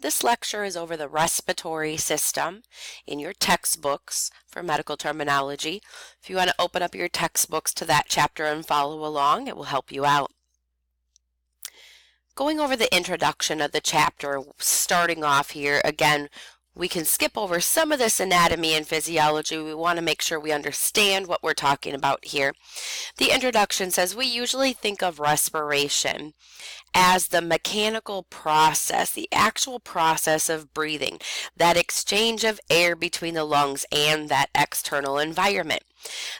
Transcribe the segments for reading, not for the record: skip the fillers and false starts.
This lecture is over the respiratory system in your textbooks for medical terminology. If you want to open up your textbooks to that chapter and follow along, it will help you out. Going over the introduction of the chapter, starting off here, again, we can skip over some of this anatomy and physiology. We want to make sure we understand what we're talking about here. The introduction says we usually think of respiration as the mechanical process, the actual process of breathing, that exchange of air between the lungs and that external environment.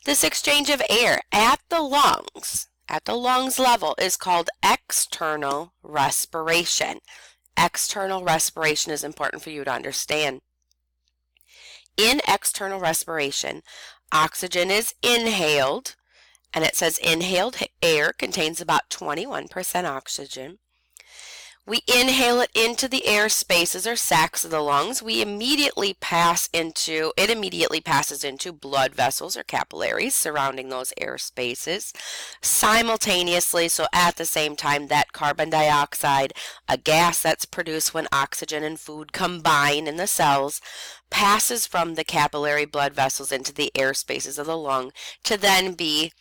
This exchange of air at the lungs level is called external respiration. External respiration is important for you to understand. In external respiration, oxygen is inhaled, and it says inhaled air contains about 21% oxygen. We inhale it into the air spaces or sacs of the lungs. It immediately passes into blood vessels or capillaries surrounding those air spaces. Simultaneously, so at the same time, that carbon dioxide, a gas that's produced when oxygen and food combine in the cells, passes from the capillary blood vessels into the air spaces of the lung to then be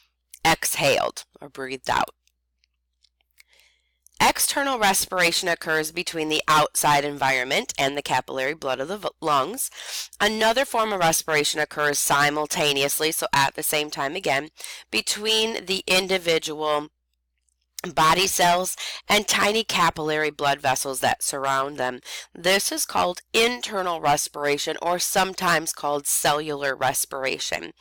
exhaled or breathed out. External respiration occurs between the outside environment and the capillary blood of the lungs. Another form of respiration occurs simultaneously, so at the same time again, between the individual body cells and tiny capillary blood vessels that surround them. This is called internal respiration, or sometimes called cellular respiration.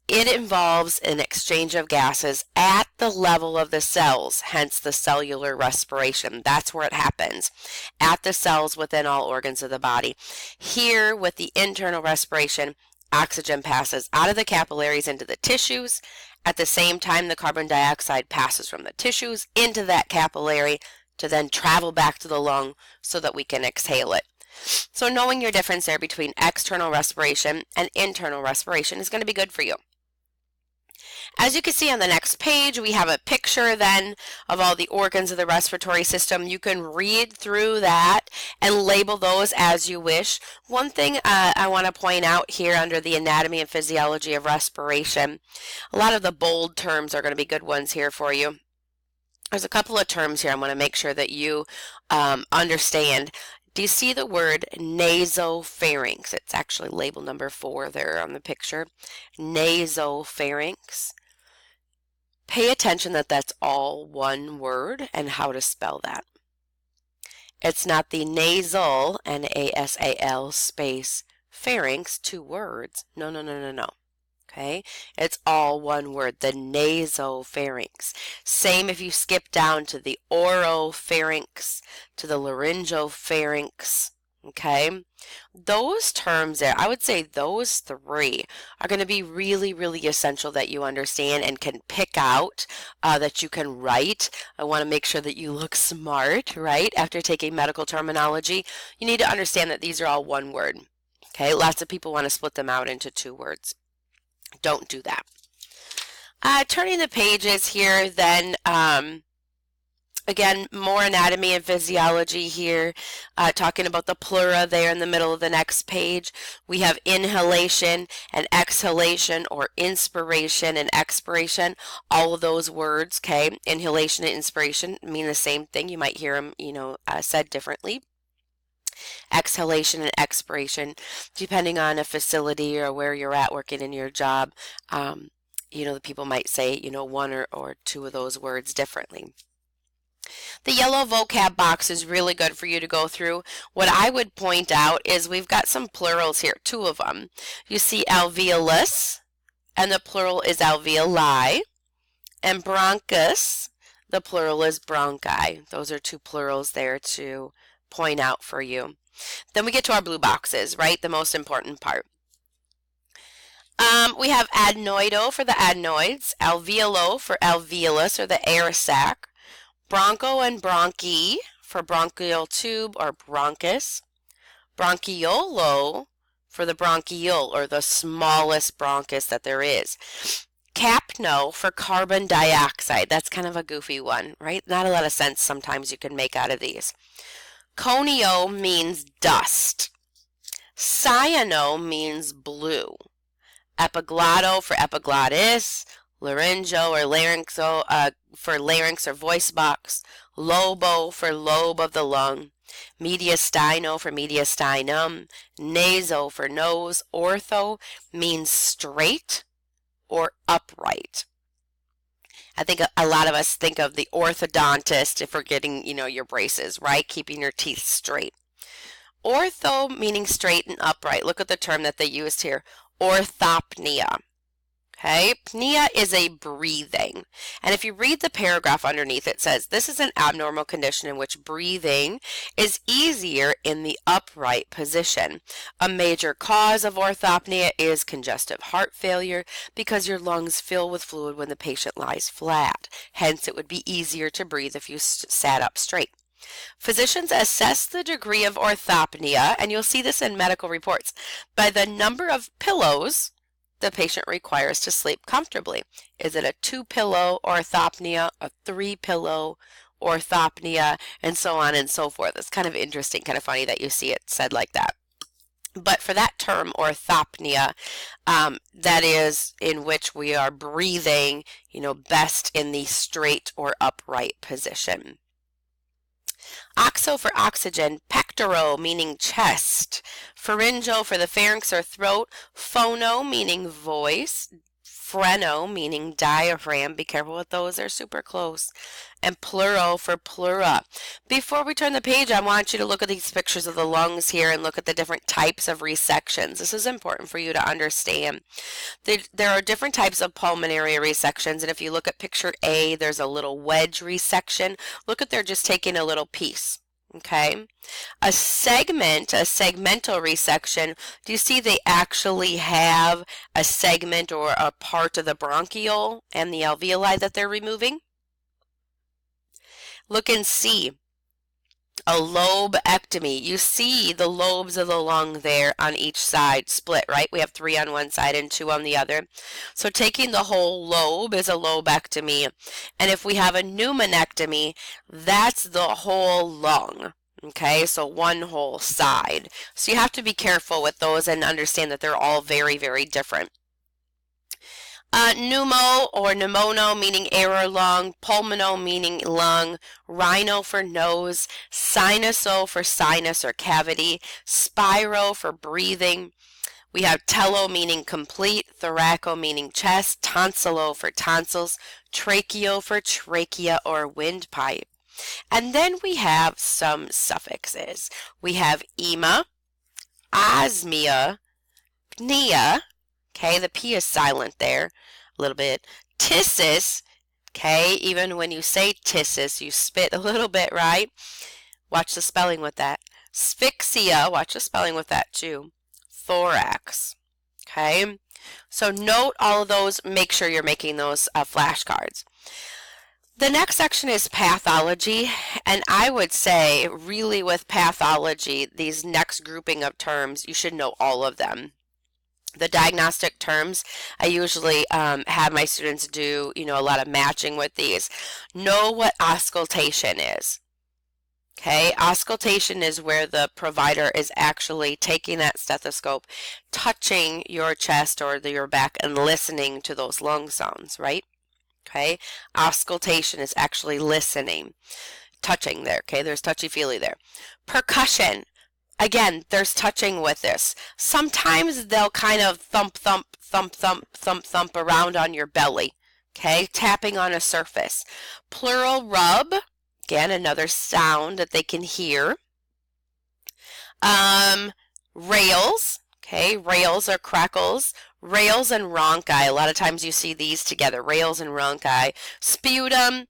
It involves an exchange of gases at the level of the cells, hence the cellular respiration. That's where it happens, at the cells within all organs of the body. Here, with the internal respiration, oxygen passes out of the capillaries into the tissues. At the same time, the carbon dioxide passes from the tissues into that capillary to then travel back to the lung so that we can exhale it. So knowing your difference there between external respiration and internal respiration is going to be good for you. As you can see on the next page, we have a picture then of all the organs of the respiratory system. You can read through that and label those as you wish. One thing I want to point out here under the anatomy and physiology of respiration, a lot of the bold terms are going to be good ones here for you. There's a couple of terms here I want to make sure that you understand. Do you see the word nasopharynx? It's actually label number 4 there on the picture. Nasopharynx. Pay attention that that's all one word and how to spell that. It's not the nasal, N-A-S-A-L space pharynx, 2 words. No. Okay, it's all one word, the nasopharynx. Same if you skip down to the oropharynx, to the laryngopharynx. Okay, those terms there, I would say those 3 are going to be really, really essential that you understand and can pick out, that you can write. I want to make sure that you look smart, right? After taking medical terminology, you need to understand that these are all one word. Okay, lots of people want to split them out into 2 words. Don't do that. Turning the pages here, then again, more anatomy and physiology here, talking about the pleura there in the middle of the next page. We have inhalation and exhalation, or inspiration and expiration. All of those words, okay, inhalation and inspiration mean the same thing. You might hear them, said differently. Exhalation and expiration, depending on a facility or where you're at working in your job, the people might say, 1 or 2 of those words differently. The yellow vocab box is really good for you to go through. What I would point out is we've got some plurals here, 2 of them. You see alveolus, and the plural is alveoli, and bronchus, the plural is bronchi. Those are 2 plurals there to point out for you. Then we get to our blue boxes, right? The most important part. We have adenoido for the adenoids, alveolo for alveolus or the air sac, broncho and bronchi for bronchial tube or bronchus, bronchiolo for the bronchiole or the smallest bronchus that there is. Capno for carbon dioxide. That's kind of a goofy one, right? Not a lot of sense sometimes you can make out of these. Conio means dust. Cyano means blue. Epiglotto for epiglottis. Laryngo or larynxo for larynx or voice box. Lobo for lobe of the lung. Mediastino for mediastinum. Naso for nose. Ortho means straight or upright. I think a lot of us think of the orthodontist if we're getting, your braces, right? Keeping your teeth straight. Ortho meaning straight and upright. Look at the term that they used here. Orthopnea. Okay, pnea is a breathing. And if you read the paragraph underneath, it says, this is an abnormal condition in which breathing is easier in the upright position. A major cause of orthopnea is congestive heart failure because your lungs fill with fluid when the patient lies flat. Hence, it would be easier to breathe if you sat up straight. Physicians assess the degree of orthopnea, and you'll see this in medical reports, by the number of pillows the patient requires to sleep comfortably. Is it a 2-pillow orthopnea, a 3-pillow orthopnea, and so on and so forth? It's kind of interesting, kind of funny that you see it said like that. But for that term, orthopnea, that is in which we are breathing, best in the straight or upright position. Oxo for oxygen, pectoro meaning chest, pharyngo for the pharynx or throat, phono meaning voice, phreno meaning diaphragm. Be careful with those, they're super close. And pleural for pleura. Before we turn the page, I want you to look at these pictures of the lungs here and look at the different types of resections. This is important for you to understand. There are different types of pulmonary resections, and if you look at picture A, there's a little wedge resection. Look at they're just taking a little piece. Okay, a segmental resection, do you see they actually have a segment or a part of the bronchiole and the alveoli that they're removing? Look and see. A lobectomy. You see the lobes of the lung there on each side split, right? We have 3 on one side and 2 on the other. So taking the whole lobe is a lobectomy. And if we have a pneumonectomy, that's the whole lung. Okay, so one whole side. So you have to be careful with those and understand that they're all very, very different. Pneumo or pneumono meaning air or lung, pulmono meaning lung, rhino for nose, sinuso for sinus or cavity, spiro for breathing. We have tello meaning complete, thoraco meaning chest, tonsillo for tonsils, tracheo for trachea or windpipe. And then we have some suffixes. We have ema, osmia, pnea. Okay, the P is silent there a little bit. Tissus, okay, even when you say tissus, you spit a little bit, right? Watch the spelling with that. Sphyxia, watch the spelling with that too. Thorax, okay? So note all of those, make sure you're making those flashcards. The next section is pathology, and I would say really with pathology, these next grouping of terms, you should know all of them. The diagnostic terms, I usually have my students do, a lot of matching with these. Know what auscultation is. Okay, auscultation is where the provider is actually taking that stethoscope, touching your chest or your back and listening to those lung sounds, right? Okay, auscultation is actually listening, touching there. Okay, there's touchy-feely there. Percussion. Again, there's touching with this. Sometimes they'll kind of thump, thump, thump, thump, thump, thump around on your belly. Okay, tapping on a surface. Pleural rub. Again, another sound that they can hear. Rails. Okay, rails are crackles. Rails and rhonchi. A lot of times you see these together. Rails and rhonchi. Sputum.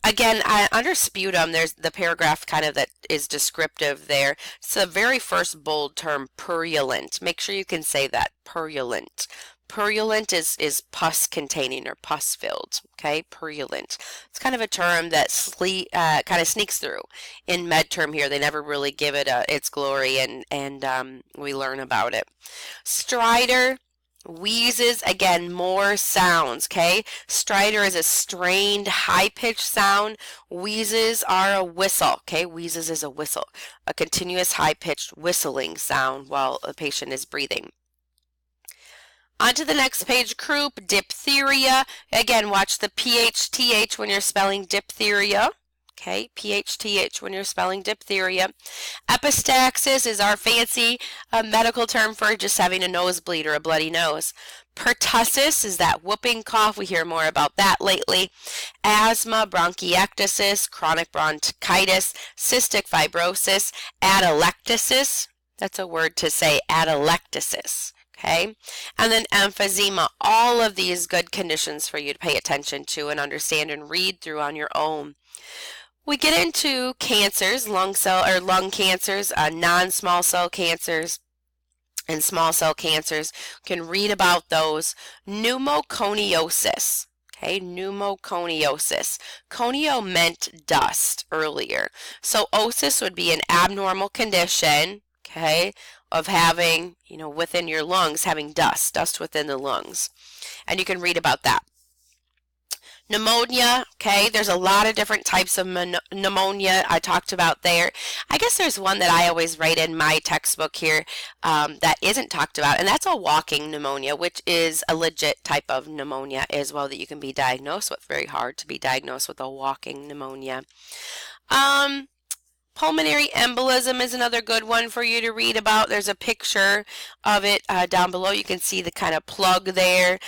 Again, under sputum, there's the paragraph kind of that is descriptive there. It's the very first bold term, purulent. Make sure you can say that, purulent. Purulent is pus containing or pus filled, okay, purulent. It's kind of a term that kind of sneaks through in med term here. They never really give it its glory and we learn about it. Stridor, Wheezes, again, more sounds, okay? Stridor is a strained, high-pitched sound. Wheezes are a whistle, okay? Wheezes is a whistle, a continuous high-pitched whistling sound while a patient is breathing. On to the next page, croup, diphtheria. Again, watch the PH-TH when you're spelling diphtheria. Okay, PH-TH when you're spelling diphtheria. Epistaxis is our fancy medical term for just having a nosebleed or a bloody nose. Pertussis is that whooping cough. We hear more about that lately. Asthma, bronchiectasis, chronic bronchitis, cystic fibrosis, atelectasis. That's a word to say, atelectasis. Okay, and then emphysema. All of these good conditions for you to pay attention to and understand and read through on your own. We get into cancers, lung cancers, non-small cell cancers, and small cell cancers. You can read about those. Pneumoconiosis. Okay, pneumoconiosis. Conio meant dust earlier. So osis would be an abnormal condition, okay, of having, within your lungs, having dust within the lungs. And you can read about that. Pneumonia, okay, there's a lot of different types of pneumonia I talked about there. I guess there's one that I always write in my textbook here that isn't talked about, and that's a walking pneumonia, which is a legit type of pneumonia as well that you can be diagnosed with. Very hard to be diagnosed with a walking pneumonia. Pulmonary embolism is another good one for you to read about. There's a picture of it down below. You can see the kind of plug there.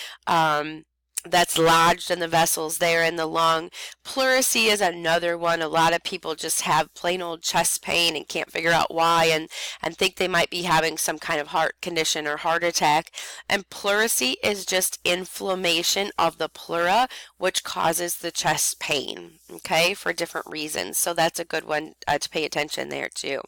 That's lodged in the vessels there in the lung. Pleurisy is another one. A lot of people just have plain old chest pain and can't figure out why and think they might be having some kind of heart condition or heart attack. And pleurisy is just inflammation of the pleura, which causes the chest pain, okay, for different reasons. So that's a good one to pay attention there too.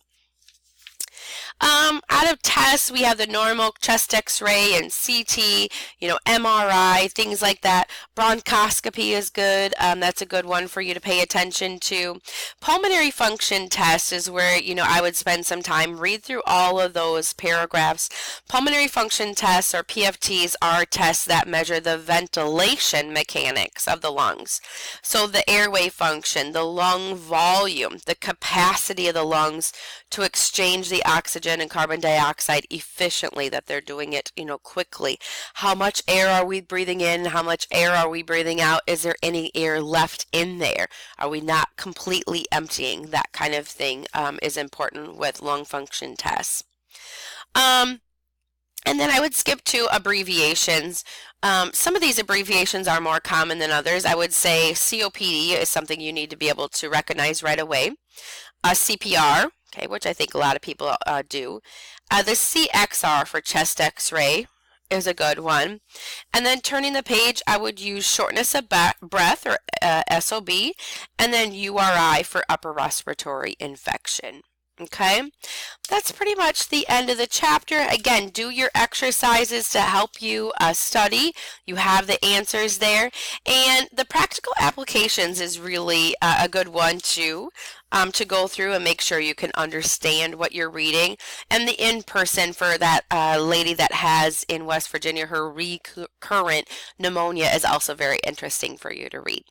Out of tests, we have the normal chest x-ray and CT, MRI, things like that. Bronchoscopy is good. That's a good one for you to pay attention to. Pulmonary function test is where, I would spend some time, read through all of those paragraphs. Pulmonary function tests, or PFTs, are tests that measure the ventilation mechanics of the lungs. So the airway function, the lung volume, the capacity of the lungs to exchange the oxygen and carbon dioxide efficiently, that they're doing it, quickly. How much air are we breathing in? How much air are we breathing out? Is there any air left in there? Are we not completely emptying? That kind of thing is important with lung function tests. And then I would skip to abbreviations. Some of these abbreviations are more common than others. I would say COPD is something you need to be able to recognize right away. CPR, okay, which I think a lot of people do. The CXR for chest x-ray is a good one. And then turning the page, I would use shortness of breath, or SOB, and then URI for upper respiratory infection. Okay, that's pretty much the end of the chapter. Again, do your exercises to help you study. You have the answers there. And the practical applications is really a good one too, to go through and make sure you can understand what you're reading. And the in-person for that lady that has in West Virginia her recurrent pneumonia is also very interesting for you to read.